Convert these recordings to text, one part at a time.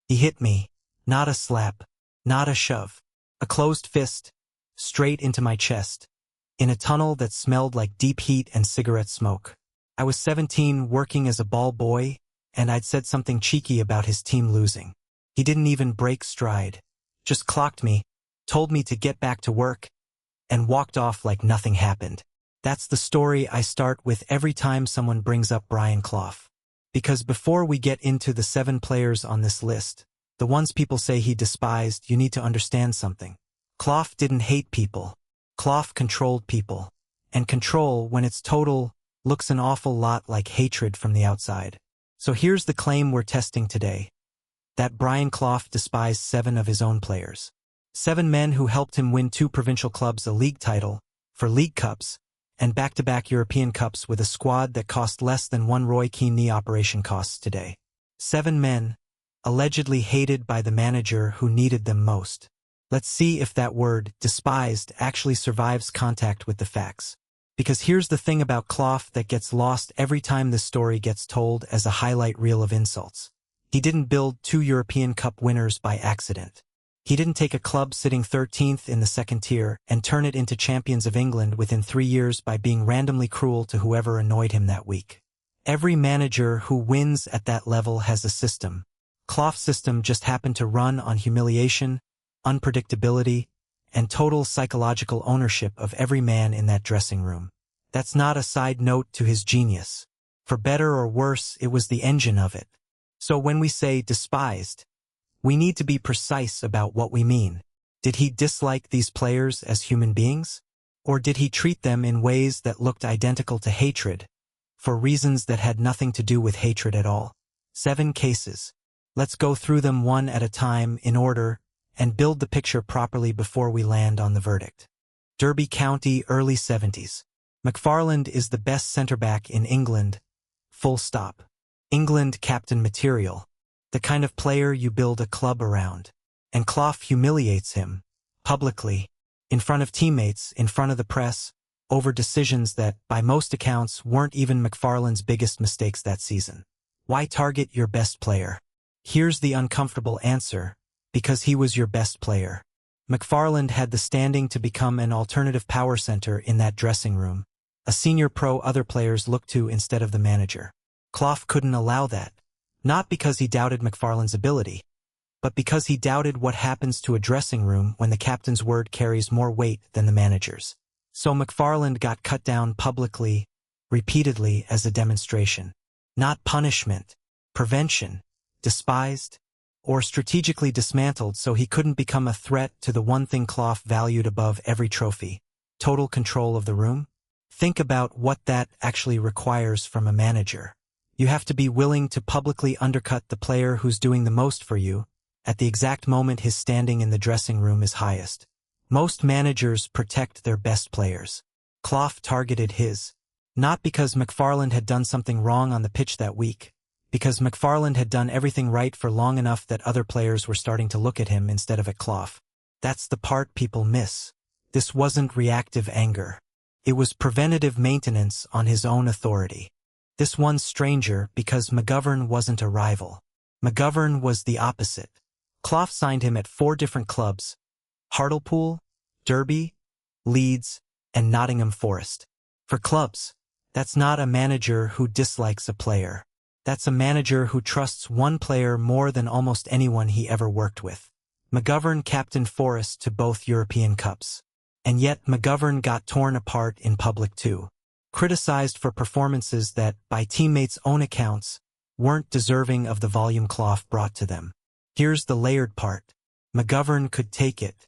He hit me, not a slap, not a shove, a closed fist, straight into my chest, in a tunnel that smelled like deep heat and cigarette smoke. I was 17 working as a ball boy, and I'd said something cheeky about his team losing. He didn't even break stride, just clocked me, told me to get back to work, and walked off like nothing happened. That's the story I start with every time someone brings up Brian Clough. Because before we get into the 7 players on this list, the ones people say he despised, you need to understand something. Clough didn't hate people. Clough controlled people. And control, when it's total, looks an awful lot like hatred from the outside. So here's the claim we're testing today. That Brian Clough despised 7 of his own players. 7 men who helped him win 2 provincial clubs a league title, for League Cups, and back-to-back European Cups with a squad that cost less than one Roy Keane knee operation costs today. 7 men, allegedly hated by the manager who needed them most. Let's see if that word, despised, actually survives contact with the facts. Because here's the thing about Clough that gets lost every time this story gets told as a highlight reel of insults. He didn't build 2 European Cup winners by accident. He didn't take a club sitting 13th in the second tier and turn it into champions of England within 3 years by being randomly cruel to whoever annoyed him that week. Every manager who wins at that level has a system. Clough's system just happened to run on humiliation, unpredictability, and total psychological ownership of every man in that dressing room. That's not a side note to his genius. For better or worse, it was the engine of it. So when we say despised, we need to be precise about what we mean. Did he dislike these players as human beings? Or did he treat them in ways that looked identical to hatred, for reasons that had nothing to do with hatred at all? 7 cases. Let's go through them one at a time in order and build the picture properly before we land on the verdict. Derby County, early 70s. McFarland is the best centre-back in England. Full stop. England captain material. The kind of player you build a club around. And Clough humiliates him, publicly, in front of teammates, in front of the press, over decisions that, by most accounts, weren't even McFarland's biggest mistakes that season. Why target your best player? Here's the uncomfortable answer: because he was your best player. McFarland had the standing to become an alternative power center in that dressing room, a senior pro other players looked to instead of the manager. Clough couldn't allow that. Not because he doubted McFarland's ability, but because he doubted what happens to a dressing room when the captain's word carries more weight than the manager's. So McFarland got cut down publicly, repeatedly as a demonstration. Not punishment, prevention, despised, or strategically dismantled so he couldn't become a threat to the one thing Clough valued above every trophy: total control of the room. Think about what that actually requires from a manager. You have to be willing to publicly undercut the player who's doing the most for you, at the exact moment his standing in the dressing room is highest. Most managers protect their best players. Clough targeted his. Not because McFarland had done something wrong on the pitch that week, because McFarland had done everything right for long enough that other players were starting to look at him instead of at Clough. That's the part people miss. This wasn't reactive anger. It was preventative maintenance on his own authority. This one's stranger because McGovern wasn't a rival. McGovern was the opposite. Clough signed him at 4 different clubs: Hartlepool, Derby, Leeds, and Nottingham Forest. For clubs, that's not a manager who dislikes a player. That's a manager who trusts one player more than almost anyone he ever worked with. McGovern captained Forest to both European Cups. And yet McGovern got torn apart in public too. Criticized for performances that, by teammates' own accounts, weren't deserving of the volume Clough brought to them. Here's the layered part. McGovern could take it.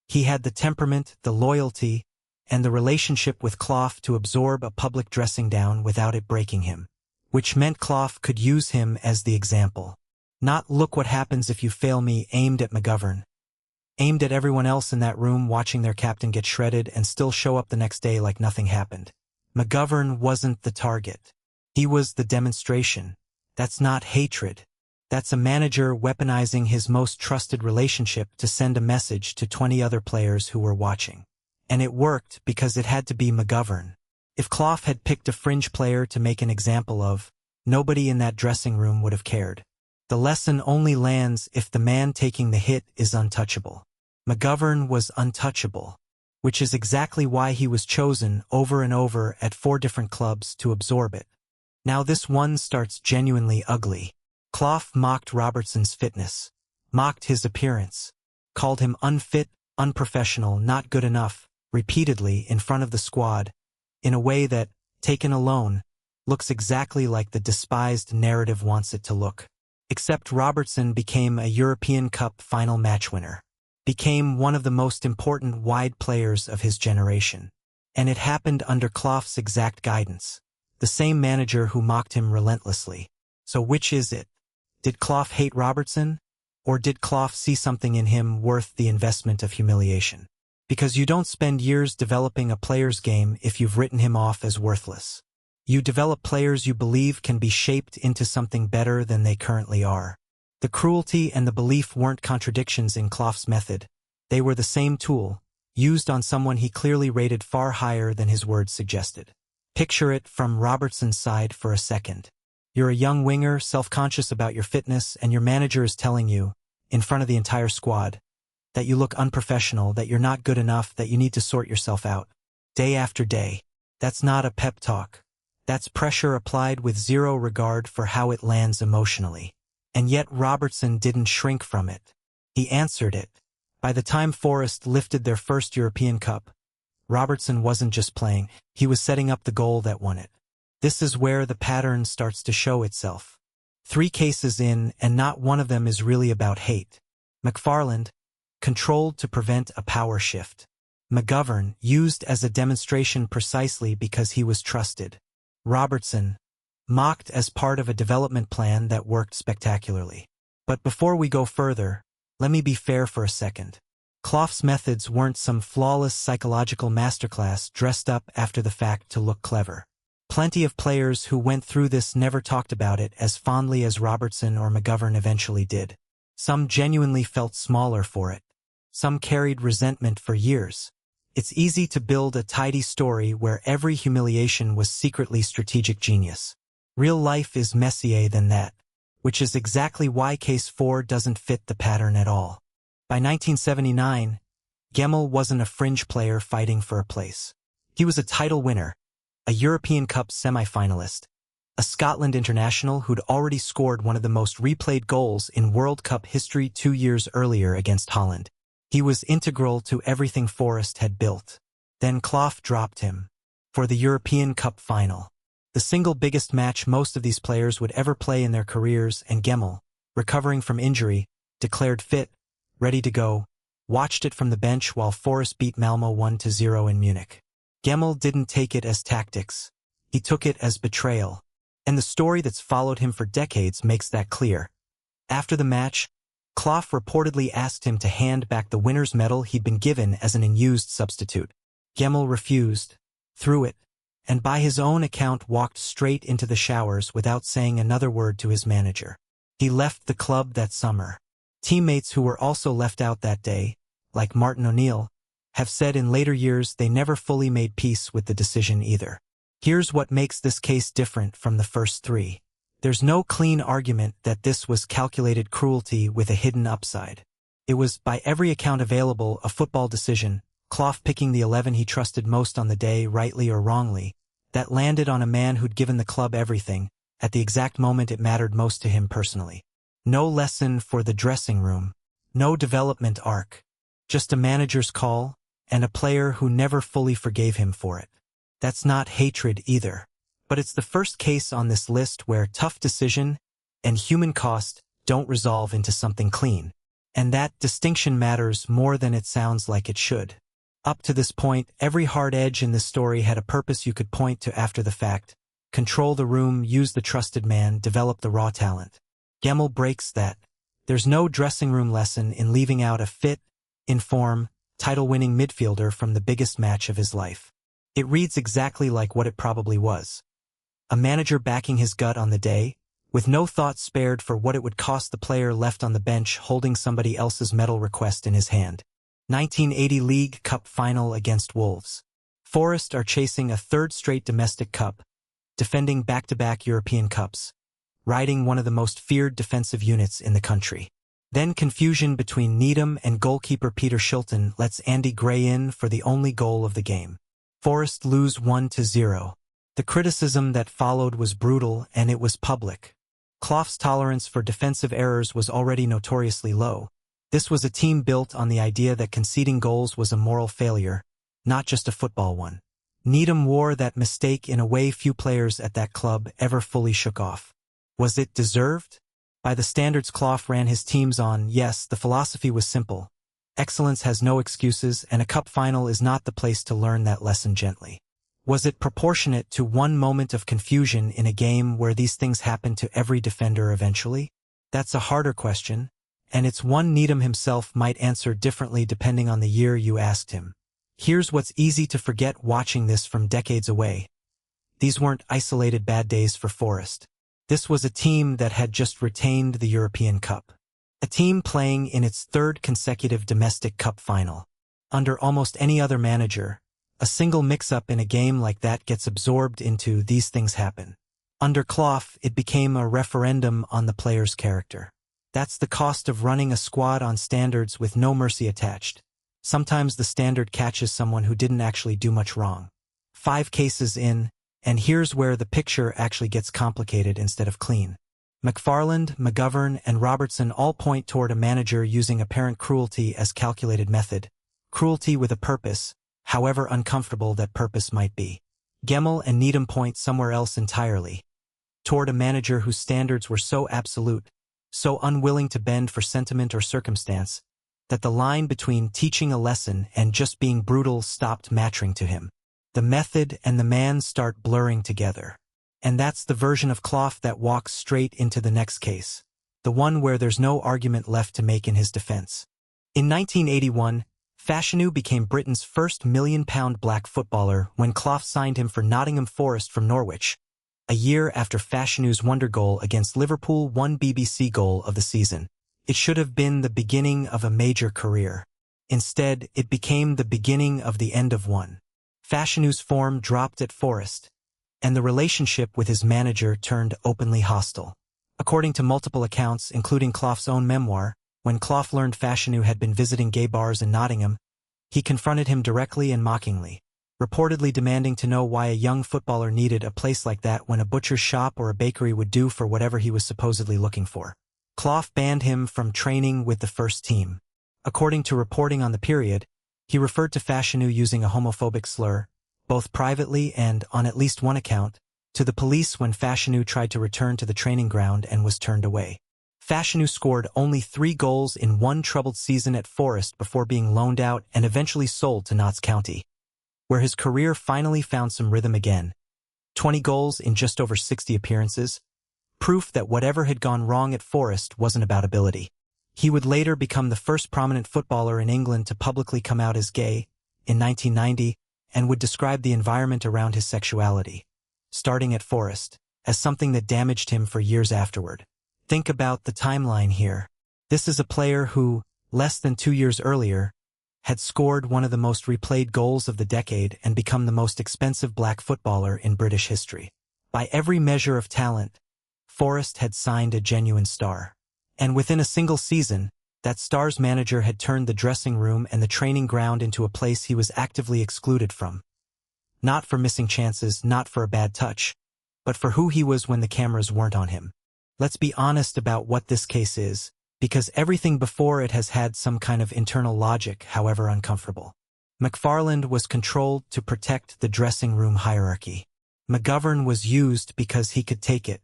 He had the temperament, the loyalty, and the relationship with Clough to absorb a public dressing down without it breaking him. Which meant Clough could use him as the example. Not "look what happens if you fail me" aimed at McGovern. Aimed at everyone else in that room watching their captain get shredded and still show up the next day like nothing happened. McGovern wasn't the target. He was the demonstration. That's not hatred. That's a manager weaponizing his most trusted relationship to send a message to 20 other players who were watching. And it worked because it had to be McGovern. If Clough had picked a fringe player to make an example of, nobody in that dressing room would have cared. The lesson only lands if the man taking the hit is untouchable. McGovern was untouchable, which is exactly why he was chosen over and over at 4 different clubs to absorb it. Now this one starts genuinely ugly. Clough mocked Robertson's fitness, mocked his appearance, called him unfit, unprofessional, not good enough, repeatedly in front of the squad, in a way that, taken alone, looks exactly like the despised narrative wants it to look. Except Robertson became a European Cup final match winner, became one of the most important wide players of his generation. And it happened under Clough's exact guidance, the same manager who mocked him relentlessly. So which is it? Did Clough hate Robertson? Or did Clough see something in him worth the investment of humiliation? Because you don't spend years developing a player's game if you've written him off as worthless. You develop players you believe can be shaped into something better than they currently are. The cruelty and the belief weren't contradictions in Clough's method. They were the same tool, used on someone he clearly rated far higher than his words suggested. Picture it from Robertson's side for a second. You're a young winger, self-conscious about your fitness, and your manager is telling you, in front of the entire squad, that you look unprofessional, that you're not good enough, that you need to sort yourself out. Day after day. That's not a pep talk. That's pressure applied with zero regard for how it lands emotionally. And yet Robertson didn't shrink from it. He answered it. By the time Forest lifted their first European Cup, Robertson wasn't just playing, he was setting up the goal that won it. This is where the pattern starts to show itself. 3 cases in, and not one of them is really about hate. McFarland, controlled to prevent a power shift. McGovern, used as a demonstration precisely because he was trusted. Robertson, mocked as part of a development plan that worked spectacularly. But before we go further, let me be fair for a second. Clough's methods weren't some flawless psychological masterclass dressed up after the fact to look clever. Plenty of players who went through this never talked about it as fondly as Robertson or McGovern eventually did. Some genuinely felt smaller for it. Some carried resentment for years. It's easy to build a tidy story where every humiliation was secretly strategic genius. Real life is messier than that, which is exactly why Case 4 doesn't fit the pattern at all. By 1979, Gemmill wasn't a fringe player fighting for a place. He was a title winner, a European Cup semi-finalist, a Scotland international who'd already scored one of the most replayed goals in World Cup history 2 years earlier against Holland. He was integral to everything Forest had built. Then Clough dropped him for the European Cup final, the single biggest match most of these players would ever play in their careers, and Gemmill, recovering from injury, declared fit, ready to go, watched it from the bench while Forest beat Malmo 1-0 in Munich. Gemmill didn't take it as tactics. He took it as betrayal. And the story that's followed him for decades makes that clear. After the match, Clough reportedly asked him to hand back the winner's medal he'd been given as an unused substitute. Gemmill refused, threw it, and by his own account walked straight into the showers without saying another word to his manager. He left the club that summer. Teammates who were also left out that day, like Martin O'Neill, have said in later years they never fully made peace with the decision either. Here's what makes this case different from the first 3. There's no clean argument that this was calculated cruelty with a hidden upside. It was, by every account available, a football decision, Clough picking the 11 he trusted most on the day, rightly or wrongly, that landed on a man who'd given the club everything, at the exact moment it mattered most to him personally. No lesson for the dressing room, no development arc, just a manager's call, and a player who never fully forgave him for it. That's not hatred either. But it's the first case on this list where tough decision and human cost don't resolve into something clean. And that distinction matters more than it sounds like it should. Up to this point, every hard edge in this story had a purpose you could point to after the fact. Control the room, use the trusted man, develop the raw talent. Gemmill breaks that. There's no dressing room lesson in leaving out a fit, in form, title-winning midfielder from the biggest match of his life. It reads exactly like what it probably was. A manager backing his gut on the day, with no thought spared for what it would cost the player left on the bench holding somebody else's medal request in his hand. 1980 League Cup final against Wolves. Forest are chasing a 3rd straight domestic cup, defending back-to-back European Cups. riding one of the most feared defensive units in the country. Then confusion between Needham and goalkeeper Peter Shilton lets Andy Gray in for the only goal of the game. Forest lose 1-0. The criticism that followed was brutal and it was public. Clough's tolerance for defensive errors was already notoriously low. This was a team built on the idea that conceding goals was a moral failure, not just a football one. Needham wore that mistake in a way few players at that club ever fully shook off. Was it deserved? By the standards Clough ran his teams on, yes, the philosophy was simple. Excellence has no excuses, and a cup final is not the place to learn that lesson gently. Was it proportionate to one moment of confusion in a game where these things happen to every defender eventually? That's a harder question, and it's one Needham himself might answer differently depending on the year you asked him. Here's what's easy to forget watching this from decades away. These weren't isolated bad days for Forest. This was a team that had just retained the European Cup. A team playing in its third consecutive domestic cup final. Under almost any other manager, a single mix-up in a game like that gets absorbed into these things happen. Under Clough, it became a referendum on the player's character. That's the cost of running a squad on standards with no mercy attached. Sometimes the standard catches someone who didn't actually do much wrong. 5 cases in, and here's where the picture actually gets complicated instead of clean. McFarland, McGovern, and Robertson all point toward a manager using apparent cruelty as calculated method. Cruelty with a purpose, however uncomfortable that purpose might be. Gemmill and Needham point somewhere else entirely. Toward a manager whose standards were so absolute, so unwilling to bend for sentiment or circumstance, that the line between teaching a lesson and just being brutal stopped mattering to him. The method and the man start blurring together. And that's the version of Clough that walks straight into the next case, the one where there's no argument left to make in his defense. In 1981, Fashanu became Britain's first million-pound black footballer when Clough signed him for Nottingham Forest from Norwich, a year after Fashanu's wonder goal against Liverpool won BBC goal of the season. It should have been the beginning of a major career. Instead, it became the beginning of the end of one. Fashanu's form dropped at Forest, and the relationship with his manager turned openly hostile. According to multiple accounts, including Clough's own memoir, when Clough learned Fashanu had been visiting gay bars in Nottingham, he confronted him directly and mockingly, reportedly demanding to know why a young footballer needed a place like that when a butcher's shop or a bakery would do for whatever he was supposedly looking for. Clough banned him from training with the first team. According to reporting on the period, he referred to Fashanu using a homophobic slur, both privately and, on at least one account, to the police when Fashanu tried to return to the training ground and was turned away. Fashanu scored only 3 goals in one troubled season at Forest before being loaned out and eventually sold to Notts County, where his career finally found some rhythm again. 20 goals in just over 60 appearances, proof that whatever had gone wrong at Forest wasn't about ability. He would later become the first prominent footballer in England to publicly come out as gay, in 1990, and would describe the environment around his sexuality, starting at Forest, as something that damaged him for years afterward. Think about the timeline here. This is a player who, less than 2 years earlier, had scored one of the most replayed goals of the decade and become the most expensive black footballer in British history. By every measure of talent, Forest had signed a genuine star. And within a single season, that star's manager had turned the dressing room and the training ground into a place he was actively excluded from. Not for missing chances, not for a bad touch, but for who he was when the cameras weren't on him. Let's be honest about what this case is, because everything before it has had some kind of internal logic, however uncomfortable. McFarland was controlled to protect the dressing room hierarchy. McGovern was used because he could take it.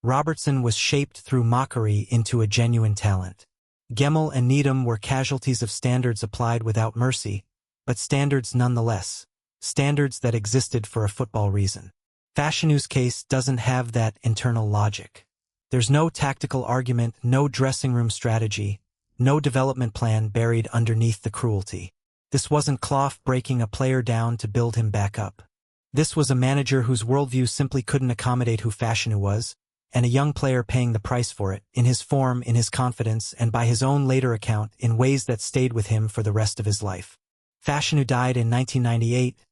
Robertson was shaped through mockery into a genuine talent. Gemmill and Needham were casualties of standards applied without mercy, but standards nonetheless. Standards that existed for a football reason. Fashanu's case doesn't have that internal logic. There's no tactical argument, no dressing room strategy, no development plan buried underneath the cruelty. This wasn't Clough breaking a player down to build him back up. This was a manager whose worldview simply couldn't accommodate who Fashanu was, and a young player paying the price for it, in his form, in his confidence, and by his own later account, in ways that stayed with him for the rest of his life. Fashanu died in 1998,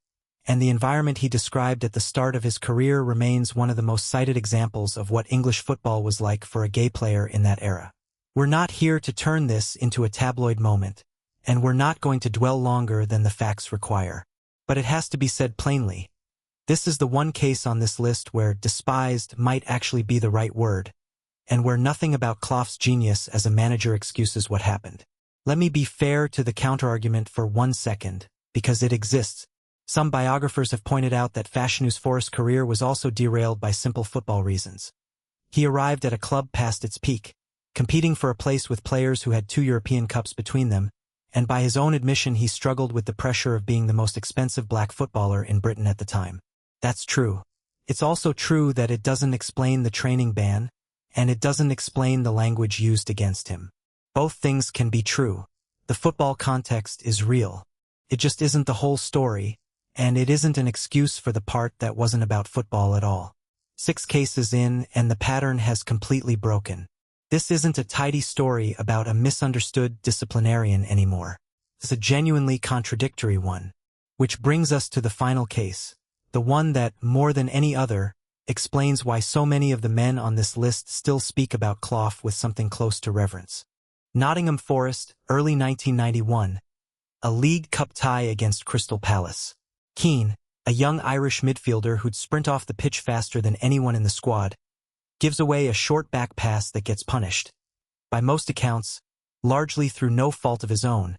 and the environment he described at the start of his career remains one of the most cited examples of what English football was like for a gay player in that era. We're not here to turn this into a tabloid moment, and we're not going to dwell longer than the facts require. But it has to be said plainly. This is the one case on this list where despised might actually be the right word, and where nothing about Clough's genius as a manager excuses what happened. Let me be fair to the counterargument for 1 second, because it exists. Some biographers have pointed out that Fashanu's Forest career was also derailed by simple football reasons. He arrived at a club past its peak, competing for a place with players who had 2 European Cups between them, and by his own admission he struggled with the pressure of being the most expensive black footballer in Britain at the time. That's true. It's also true that it doesn't explain the training ban, and it doesn't explain the language used against him. Both things can be true. The football context is real. It just isn't the whole story, and it isn't an excuse for the part that wasn't about football at all. 6 cases in, and the pattern has completely broken. This isn't a tidy story about a misunderstood disciplinarian anymore. It's a genuinely contradictory one. Which brings us to the final case, the one that, more than any other, explains why so many of the men on this list still speak about Clough with something close to reverence. Nottingham Forest, early 1991. A League Cup tie against Crystal Palace. Keane, a young Irish midfielder who'd sprint off the pitch faster than anyone in the squad, gives away a short back pass that gets punished. By most accounts, largely through no fault of his own,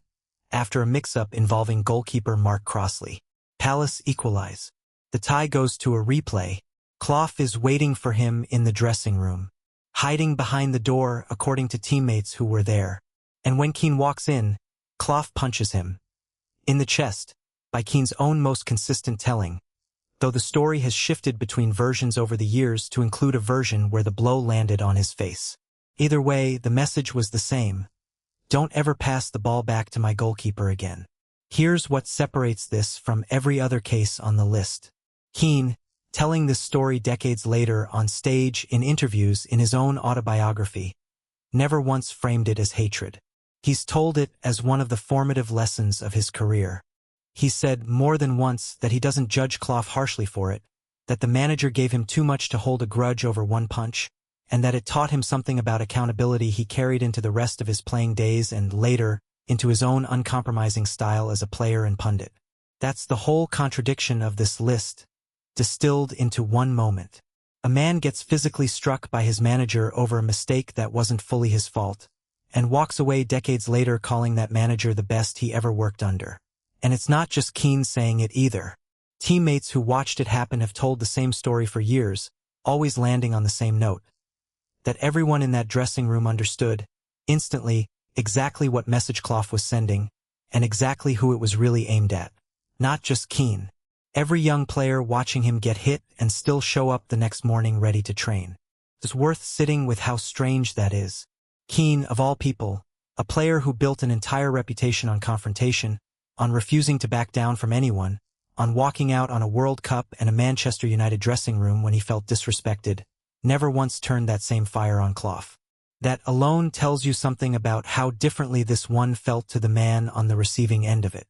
after a mix-up involving goalkeeper Mark Crossley. Palace equalize. The tie goes to a replay. Clough is waiting for him in the dressing room, hiding behind the door according to teammates who were there. And when Keane walks in, Clough punches him in the chest, by Keane's own most consistent telling, though the story has shifted between versions over the years to include a version where the blow landed on his face. Either way, the message was the same. Don't ever pass the ball back to my goalkeeper again. Here's what separates this from every other case on the list. Keane, telling this story decades later on stage in interviews in his own autobiography, never once framed it as hatred. He's told it as one of the formative lessons of his career. He said more than once that he doesn't judge Clough harshly for it, that the manager gave him too much to hold a grudge over one punch, and that it taught him something about accountability he carried into the rest of his playing days and later into his own uncompromising style as a player and pundit. That's the whole contradiction of this list, distilled into one moment. A man gets physically struck by his manager over a mistake that wasn't fully his fault, and walks away decades later calling that manager the best he ever worked under. And it's not just Keane saying it either. Teammates who watched it happen have told the same story for years, always landing on the same note. That everyone in that dressing room understood, instantly, exactly what message Clough was sending, and exactly who it was really aimed at. Not just Keane. Every young player watching him get hit and still show up the next morning ready to train. It's worth sitting with how strange that is. Keane, of all people, a player who built an entire reputation on confrontation, on refusing to back down from anyone, on walking out on a World Cup and a Manchester United dressing room when he felt disrespected, never once turned that same fire on Clough. That alone tells you something about how differently this one felt to the man on the receiving end of it.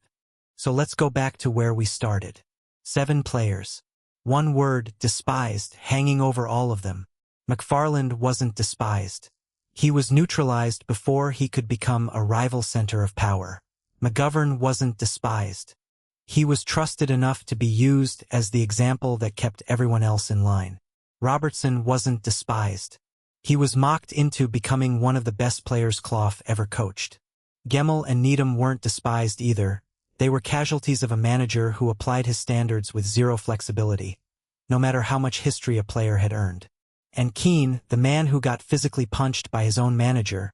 So let's go back to where we started. 7 players. One word, despised, hanging over all of them. McFarland wasn't despised. He was neutralized before he could become a rival center of power. McGovern wasn't despised. He was trusted enough to be used as the example that kept everyone else in line. Robertson wasn't despised. He was mocked into becoming one of the best players Clough ever coached. Gemmill and Needham weren't despised either. They were casualties of a manager who applied his standards with zero flexibility, no matter how much history a player had earned. And Keane, the man who got physically punched by his own manager,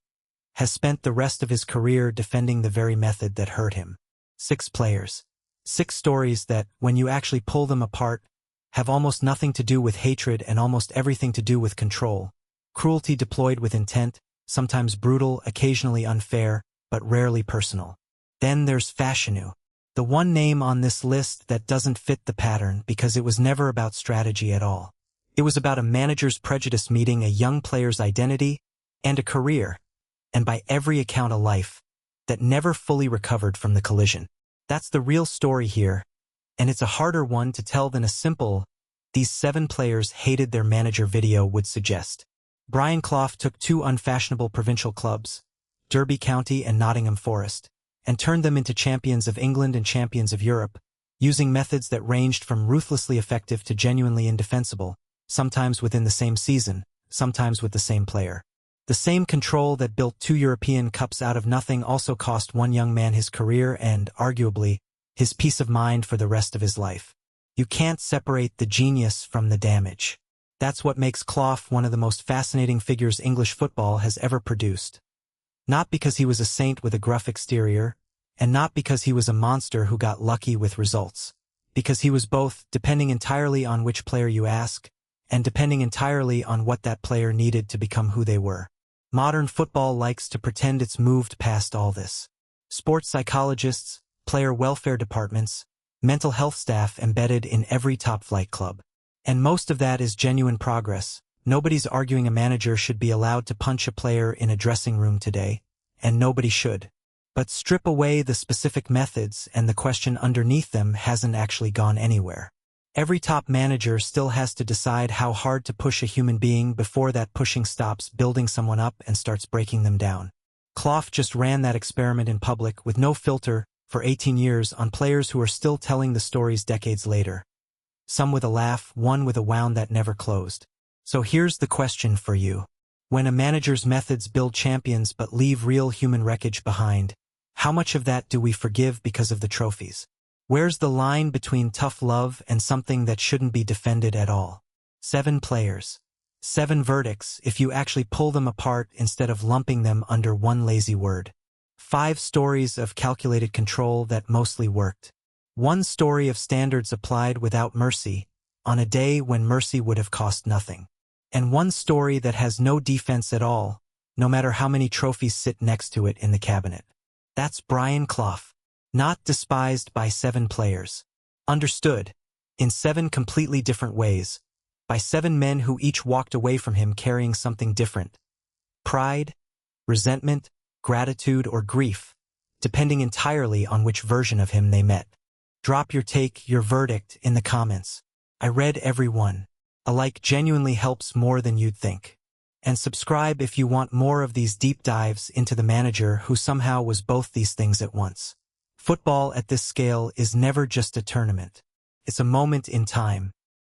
has spent the rest of his career defending the very method that hurt him. 6 players. 6 stories that, when you actually pull them apart, have almost nothing to do with hatred and almost everything to do with control. Cruelty deployed with intent, sometimes brutal, occasionally unfair, but rarely personal. Then there's Fashanu, the one name on this list that doesn't fit the pattern because it was never about strategy at all. It was about a manager's prejudice meeting a young player's identity and a career, and by every account a life, that never fully recovered from the collision. That's the real story here, And it's a harder one to tell than a simple, "These 7 players hated their manager" video would suggest. Brian Clough took 2 unfashionable provincial clubs, Derby County and Nottingham Forest, and turned them into champions of England and champions of Europe, using methods that ranged from ruthlessly effective to genuinely indefensible, sometimes within the same season, sometimes with the same player. The same control that built 2 European Cups out of nothing also cost one young man his career and, arguably, his peace of mind for the rest of his life. You can't separate the genius from the damage. That's what makes Clough one of the most fascinating figures English football has ever produced. Not because he was a saint with a gruff exterior, and not because he was a monster who got lucky with results. Because he was both, depending entirely on which player you ask, and depending entirely on what that player needed to become who they were. Modern football likes to pretend it's moved past all this. Sports psychologists, player welfare departments, mental health staff embedded in every top-flight club. And most of that is genuine progress. Nobody's arguing a manager should be allowed to punch a player in a dressing room today, and nobody should. But strip away the specific methods and the question underneath them hasn't actually gone anywhere. Every top manager still has to decide how hard to push a human being before that pushing stops building someone up and starts breaking them down. Clough just ran that experiment in public with no filter for 18 years on players who are still telling the stories decades later. Some with a laugh, one with a wound that never closed. So here's the question for you. When a manager's methods build champions but leave real human wreckage behind, how much of that do we forgive because of the trophies? Where's the line between tough love and something that shouldn't be defended at all? 7 players. 7 verdicts if you actually pull them apart instead of lumping them under one lazy word. 5 stories of calculated control that mostly worked. 1 story of standards applied without mercy, on a day when mercy would have cost nothing. And 1 story that has no defense at all, no matter how many trophies sit next to it in the cabinet. That's Brian Clough. Not despised by 7 players. Understood, in 7 completely different ways, by 7 men who each walked away from him carrying something different. Pride, resentment, gratitude, or grief, depending entirely on which version of him they met. Drop your take, your verdict, in the comments. I read every one. A like genuinely helps more than you'd think. And subscribe if you want more of these deep dives into the manager who somehow was both these things at once. Football at this scale is never just a tournament. It's a moment in time,